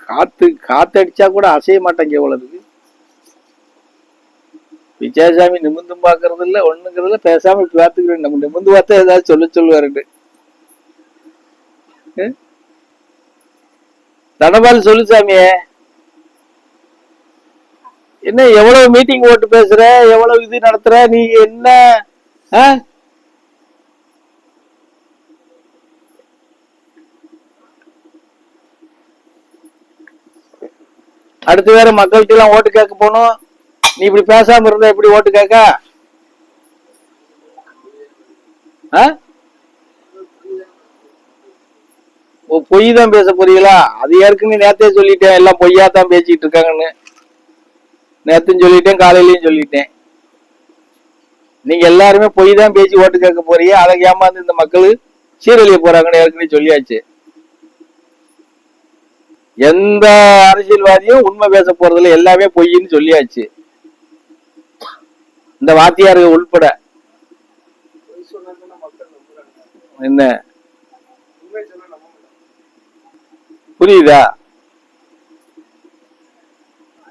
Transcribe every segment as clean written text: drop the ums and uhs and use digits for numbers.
காத்தடிச்சா கூட அசைய மாட்டாங்க எவ்வளவுக்கு. விஜயசாமி நிமிந்தும் பாக்குறது இல்ல ஒண்ணுங்கிறதுல பேசாம பார்த்துக்கிறேன். நம்ம நிமிந்து பார்த்தா ஏதாவது சொல்லுவாருன்னு. தனபால் சொல்லு சாமியே, என்ன எவ்வளவு மீட்டிங் போட்டு பேசுற, எவ்வளவு இது நடத்துற, நீ என்ன அடுத்து வேற மக்கள்கிட்ட எல்லாம் ஓட்டு கேட்க போனோம். நீ இப்படி பேசாம இருந்தா எப்படி ஓட்டு கேட்க? பொய் தான் பேச போறீங்களா? அது ஏற்கனவே நேத்தே சொல்லிட்டேன், எல்லாம் பொய்யா தான் பேசிட்டு இருக்காங்கன்னு. நேத்தும் சொல்லிட்டேன், காலையிலயும் சொல்லிட்டேன். நீங்க எல்லாருமே பொய் தான் பேசி ஓட்டு கேட்க போறீங்க. அதை ஏமாந்து இந்த மக்கள் சீரழிய போறாங்கன்னு ஏற்கனவே சொல்லியாச்சு. எந்த அரசியல்வாதியும் உண்மை பேச போறதுல எல்லாமே பொய்ன்னு சொல்லியாச்சு, இந்த வாத்தியார்கள் உள்பட. என்ன புரியுதா?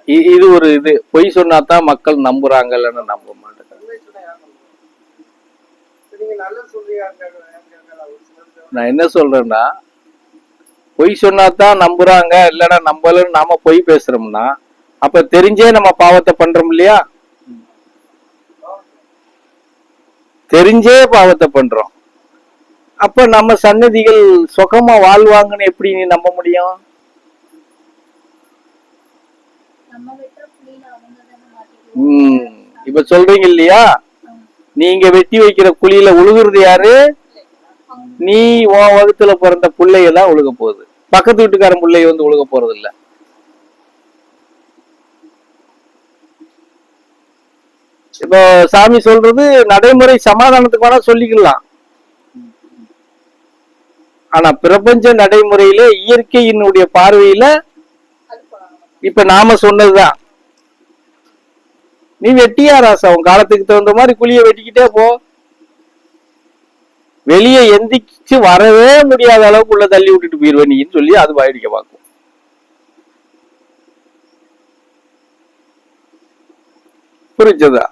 இது ஒரு இது, பொய் சொன்னாதான் மக்கள் நம்புறாங்க, இல்லைன்னு நம்ப மாட்டாங்க. நான் என்ன சொல்றேன்னா, பொய் சொன்னாதான் நம்புறாங்க, இல்லைன்னா நம்பலன்னு நாம பொய் பேசுறோம்னா அப்ப தெரிஞ்சே நம்ம பாவத்தை பண்றோம் இல்லையா? தெரிஞ்சே பாவத்தை பண்றோம். அப்ப நம்ம சன்னதிகள் சுகமா வாழ்வாங்கன்னு எப்படி நீ நம்ப முடியும்? இப்ப சொல்றீங்க இல்லையா, நீங்க வெட்டி வைக்கிற குழியில உழுகுறது யாரு? நீ உன் வகுத்துல பிறந்த பிள்ளையெல்லாம் உழுக போகுது, பக்கத்து வீட்டுக்காரன் பிள்ளைய வந்து உழுக போறது இல்ல. இப்போ சாமி சொல்றது நடைமுறை சமாதானத்துக்கு வேணா சொல்லிக்கலாம். ஆனா பிரபஞ்ச நடைமுறையில இயற்கையினுடைய பார்வையில இப்ப நாம சொன்னதுதான். நீ வெட்டியா ராசா, உன் காலத்துக்கு தகுந்த மாதிரி குழிய வெட்டிக்கிட்டே போ. வெளியே எந்திரிச்சு வரவே முடியாத அளவுக்கு உள்ள தள்ளி விட்டுட்டு போயிருவேன் நீன்னு சொல்லி அது வாயிடிக்க பார்க்கும். புரிஞ்சதா?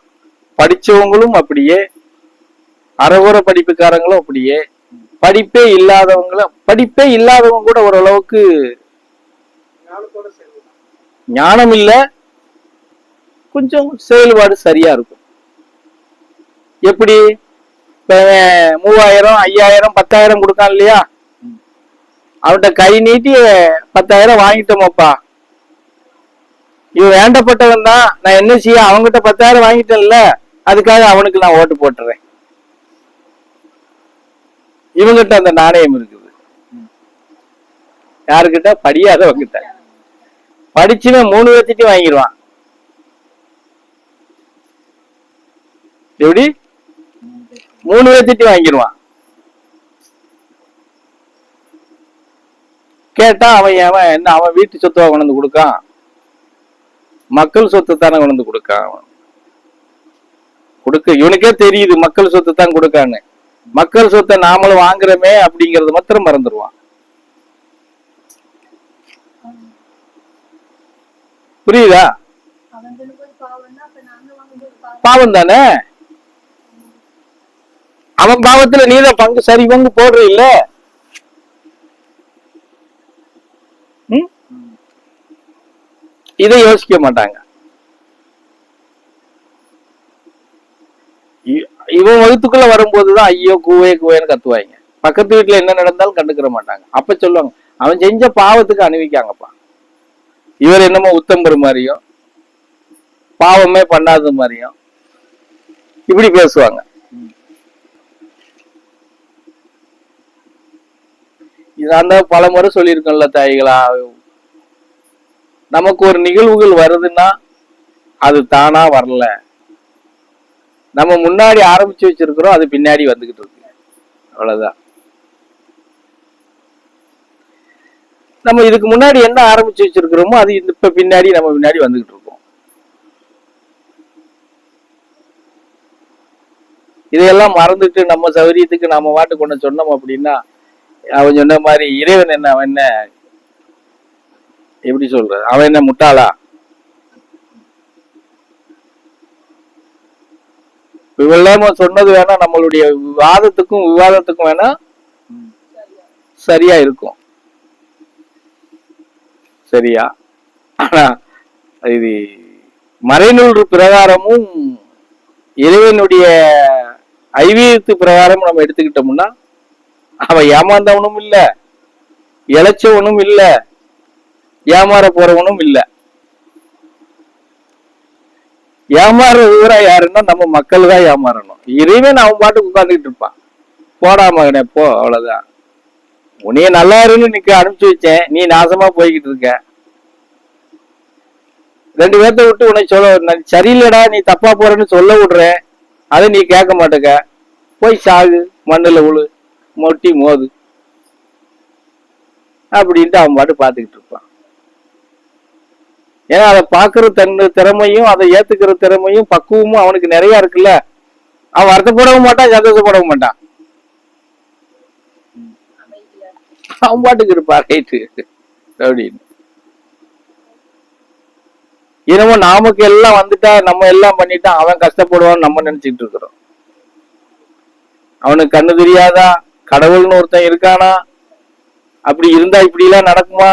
படிச்சவங்களும் அப்படியே, அறகுற படிப்புக்காரங்களும் அப்படியே, படிப்பே இல்லாதவங்க கூட ஓரளவுக்கு ஞானம் இல்ல, கொஞ்சம் செயல்பாடு சரியா இருக்கும். எப்படி? 3000 5000 10,000 கொடுக்கான் இல்லையா, அவன்கிட்ட கை நீட்டி 10,000 வாங்கிட்டோமாப்பா, இவன் வேண்டப்பட்டவன் தான், நான் என்ன செய்ய, அவன்கிட்ட 10,000 வாங்கிட்டேன்ல, அதுக்காக அவனுக்கு நான் ஓட்டு போட்டுறேன். இவங்கிட்ட அந்த நாணயம் இருக்குது. யாருக்கிட்ட? படியாதவங்கிட்ட. படிச்சுன்னு 3 பேர்த்திட்டையும் வாங்கிடுவான். எப்படி? 3 பேர்த்திட்டையும் வாங்கிடுவான். கேட்டா அவன் என்ன, அவன் வீட்டு சொத்தை கொண்டு வந்து கொடுக்கான், மக்கள் சொத்து தானே கொண்டு வந்து கொடுக்கான். இவனுக்கே தெரியுது மக்கள் சொத்து தான் கொடுக்கான்னு. மக்கள் சொத்தை நாமளும் வாங்குறமே அப்படிங்கறது மாத்திரம் மறந்துடுவான். புரியுதா? பாவம் தானே. அவன் பாவத்துல நீதான் பங்கு சரி பங்கு போடுற இல்ல. இதை யோசிக்க மாட்டாங்க. இவன் வகுத்துக்குள்ள வரும்போதுதான் ஐயோ கூவேன்னு கத்துவாங்க. பக்கத்து வீட்டுல என்ன நடந்தாலும் கண்டுக்கிற மாட்டாங்க. அப்ப சொல்லுவாங்க, அவன் செஞ்ச பாவத்துக்கு அணிவிக்காங்கப்பா. இவர் என்னமோ உத்தம்பர் மாதிரியும் பாவமே பண்ணாத மாதிரியும் இப்படி பேசுவாங்க. இதான் பல முறை சொல்லியிருக்கோம்ல தாய்களா, நமக்கு ஒரு நிகழ்வுகள் வருதுன்னா அது தானா வரல, நம்ம முன்னாடி ஆரம்பிச்சு வச்சிருக்கிறோம், அது பின்னாடி வந்துகிட்டு இருக்கு, அவ்வளவுதான். நம்ம இதுக்கு முன்னாடி என்ன ஆரம்பிச்சு வச்சிருக்கிறோமோ அது இப்ப பின்னாடி நம்ம பின்னாடி வந்துகிட்டு இருக்கோம். இதையெல்லாம் மறந்துட்டு நம்ம சௌரியத்துக்கு நம்ம வாட்டு கொண்டு சொன்னோம் அப்படின்னா, அவன் சொன்ன மாதிரி இறைவன் என்ன, அவன் என்ன எப்படி சொல்ற? அவன் என்ன முட்டாளா? இவ்வளவு சொன்னது வேணா நம்மளுடைய விவாதத்துக்கும் வேணா சரியா இருக்கும். சரியா? ஆனா இது மறைநூல் பிரகாரமும் இறைவனுடைய ஐவீகத்து பிரகாரமும் நம்ம எடுத்துக்கிட்டோம்னா அவன் ஏமாந்தவனும் இல்ல, இழைச்சவனும் இல்ல, ஏமாற போறவனும் இல்ல. ஏமாறுறா யாருன்னா நம்ம மக்கள் தான் ஏமாறணும். இறைவன் அவன் பாட்டுக்கு உட்கார்ந்துட்டு இருப்பான். போடா மகனே போ, அவ்வளவுதான். உன்னைய நல்லா இருன்னு நீ அனுப்பிச்சு வச்சேன், நீ நாசமா போய்கிட்டு இருக்க. 2 பேர்த்த விட்டு உன்னை சொல்ல சரியில்லடா நீ தப்பா போறன்னு சொல்ல விடுறேன், அதை நீ கேட்க மாட்டேங்க. போய் சாகு, மண்ணுல உழு, மொட்டி மோது அப்படின்ட்டு அவன் பாட்டு பாத்துக்கிட்டு இருப்பான். ஏன்னா அதை பாக்குற திறமையும் அதை ஏத்துக்கிற திறமையும் பக்குவமும் அவனுக்கு நிறைய இருக்குல்ல. அவன் வருத்தப்படவும் மாட்டான், சந்தோஷப்படவும் மாட்டான். அவன் பாட்டுக்கு இருப்பா, ரைட்டு அப்படின்னு. என்னமோ நமக்கு எல்லாம் வந்துட்டா நம்ம எல்லாம் பண்ணிட்டா அவன் கஷ்டப்படுவான்னு நம்ம நினைச்சிட்டு இருக்கிறோம். அவனுக்கு கண்ணு தெரியாதா? கடவுள்னு ஒருத்தன் இருக்கானா? அப்படி இருந்தா இப்படி எல்லாம் நடக்குமா?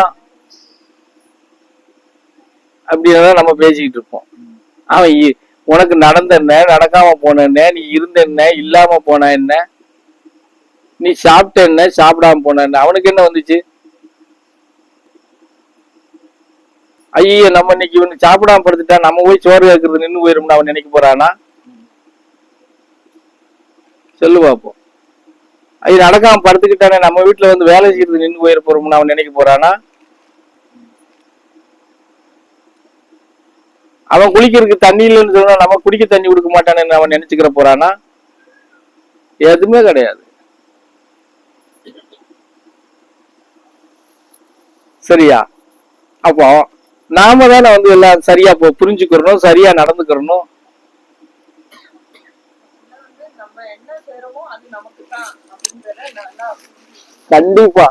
அப்படின்னா நம்ம பேசிக்கிட்டு இருப்போம். அவன் உனக்கு நடந்த என்ன, நடக்காம போன என்ன, நீ இருந்த என்ன, இல்லாம போன என்ன, நீ சாப்பிட்ட என்ன, சாப்பிடாம போன என்ன, அவனுக்கு என்ன வந்துச்சு? ஐயோ நம்ம இன்னைக்கு இவனு சாப்பிடாம படுத்துட்டா நம்ம போய் சோறு கேட்கறது நின்று போயிரும்னு அவன் நினைக்க போறானா? சொல்லு பாப்போம். அது நடக்காம படுத்துக்கிட்டானே நம்ம வீட்டுல வந்து வேலை செய்யறது நின்று போயிட போறோம்னு அவன் நினைக்க போறானா? அவன் குளிக்கிறதுக்கு தண்ணி இல்லைன்னு சொன்னா நம்ம குடிக்க தண்ணி கொடுக்க மாட்டானேன்னு அவன் நினைச்சுக்கிற போறானா? எதுவுமே கிடையாது. சரியா? அப்போ நாம தானே வந்து எல்லாம் சரியா புரிஞ்சுக்கிறணும், சரியா நடந்துக்கிறணும். கண்டிப்பா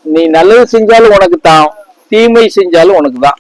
நீ நல்லது செஞ்சாலும் உனக்கு தான், தீமை செஞ்சாலும் உனக்கு தான்.